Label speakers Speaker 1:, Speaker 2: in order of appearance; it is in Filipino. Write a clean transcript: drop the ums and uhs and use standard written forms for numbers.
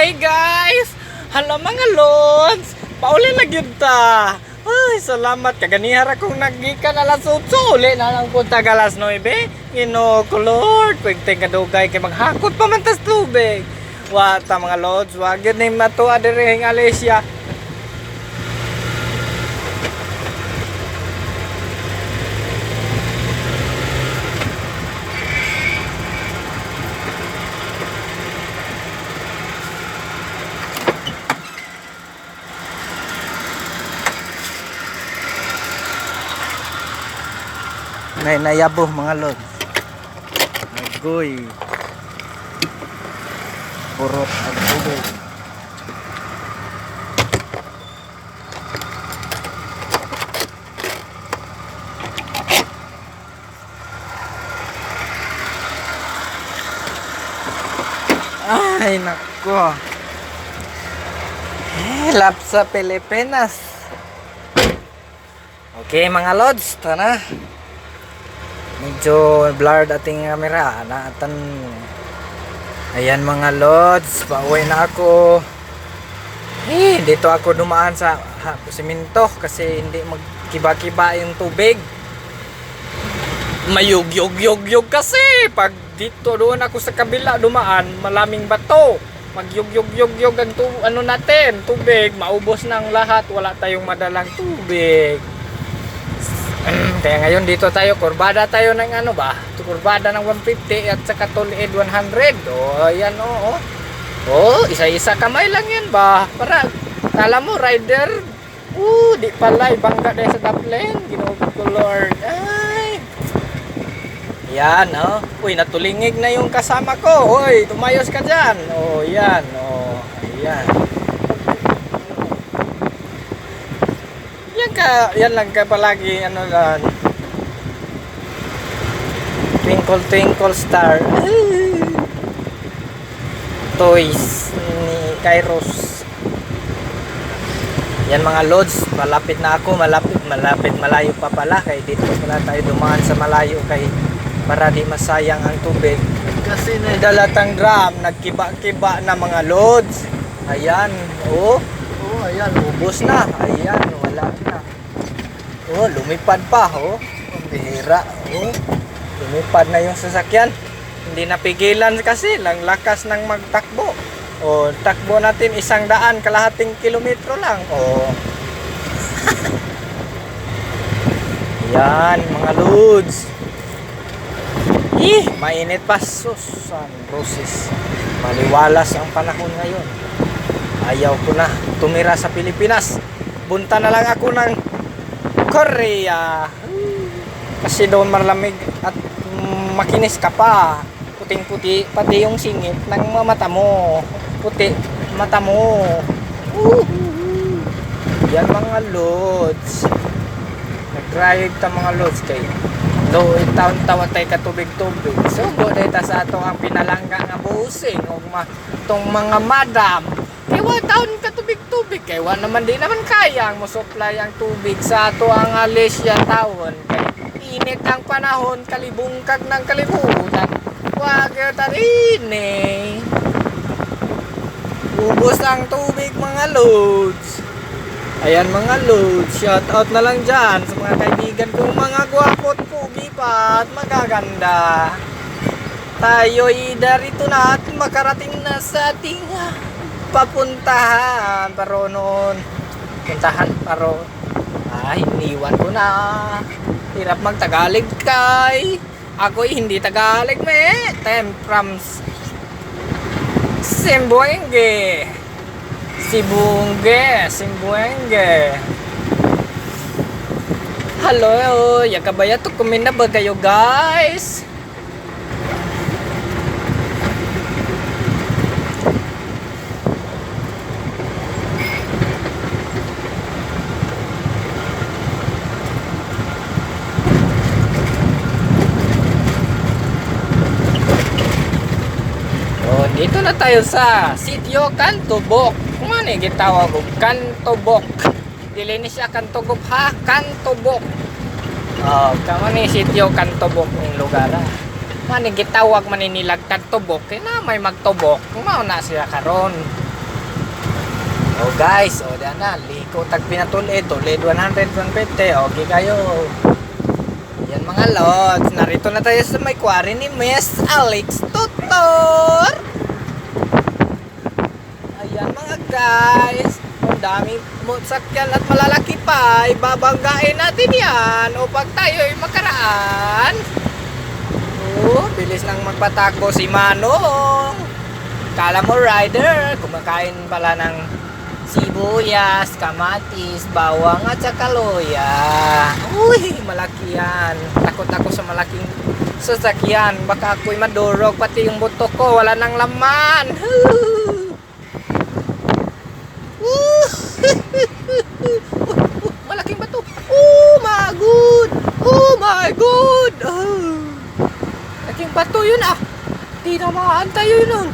Speaker 1: Hi guys! Hala mga lods! Pauli na gyud ta! Ay, salamat kaganihar akong nagikan alas 8. Uli na lang punta alas 9. Ginoo ko Lord, pwede kadugay kay maghakot pa man tas tubig. Wata mga lods, wag yun na matuwa diri ng Alicia. Nayabo mga lods. Nagoy. Purot ang tubig. Ay nako. Helap sa Pilipinas. Okay mga lods, tara. Medyo blurred ating camera naatan. Ayan mga lods, pauwi na ako. Dito ako dumaan sa simento kasi hindi magkiba-kiba yung tubig. Mayug-yug-yug-yug kasi pag dito doon ako sa kabila dumaan, malaming bato. Magyug-yug-yug-yug ang natin, tubig, maubos na ang lahat, wala tayong madalang tubig. Kaya ngayon dito tayo, kurbada tayo ng kurbada ng 150 at saka tuliid 100. Ayan isa-isa kamay lang yan ba? Para, kala mo rider, di pala, bangga dahil sa daplane. Ginoo ko Lord. Ay. Yan, uy, natulingig na yung kasama ko. Uy, tumayos ka dyan. Yan, ayan. Yan lang ka palagi twinkle twinkle star. Toys ni Kairos. Yan mga lods, malapit na ako, malapit malayo pa pala kay dito pala tayo dumaan sa malayo kay para di masayang ang tubig kasi nadalatang drum nagkiba-kiba na mga lods. Ayan, ayan, ubos na. Ayan, wala na. Lumipad pa, ang bihira. Lumipad na yung sasakyan. Hindi napigilan kasi lang lakas ng magtakbo. Takbo natin 100 kalahating kilometro lang. Yan, mga lods. Mainit pa. Susan Roses. Maliwalas ang panahon ngayon. Ayaw ko na tumira sa Pilipinas. Punta na lang ako ng Korea. Kasi doon malamig at makinis ka pa. Puting-puti, pati yung singit ng mata mo. Puti, mata mo. Yan mga lods. Nag-drive ta mga lods kayo. Taon-taon tayo katubig-tubig. So, dahil sa ato ang pinalangga nga busing. Itong mga madam. Kaya taon ka tubig-tubig. Kaya naman di naman kaya ang musupply ang tubig sa ato ang Alicia taon. Kaya init ang panahon, kalibungkag ng kalibutan. Huwag tarin ubos ang tubig mga loads. Ayan mga loads, shout out na lang dyan sa mga kaibigan kong mga gwapot, pugi pa at magaganda. Tayo'y darito na at makarating na sa ating papuntahan. Pero noon puntahan paro hiniwan ko na. Hirap magtagalog kay ako'y hindi Tagalog time from Simbuenge. Hello, yakabaya to kumina ba kayo guys? Dito na tayo sa Sitio Cantobok. Kung ano gitawag og Cantobok. Dili ni siya Cantobok ha, Cantobok. Kamo ni Sitio Cantobok ning lugar. Man gitawag man nilag Cantobok kay na may magtubok. Mao na siya karon. Oh guys, oh diyan na, liko tag pinatulid, tulid 100, 150, okay kayo. Yan mga lods, narito na tayo sa may quarry ni Miss Alex Tutor. Ayan mga guys, ang daming sakyan at malalaki pa, ibabanggain natin yan o pag tayo'y makaraan. Oh, bilis nang magpatako si Manong. Kala mo rider, kumakain pala ng sibuyas, kamatis, bawang at saka loya. Uy, malaki yan. Takot ako sa malaking sasakyan. Baka ako'y madurog, pati yung buto ko wala nang laman. Malaking bato. Oh my god. Oh my god. Malaking bato yun ah. Di na makaantay yun.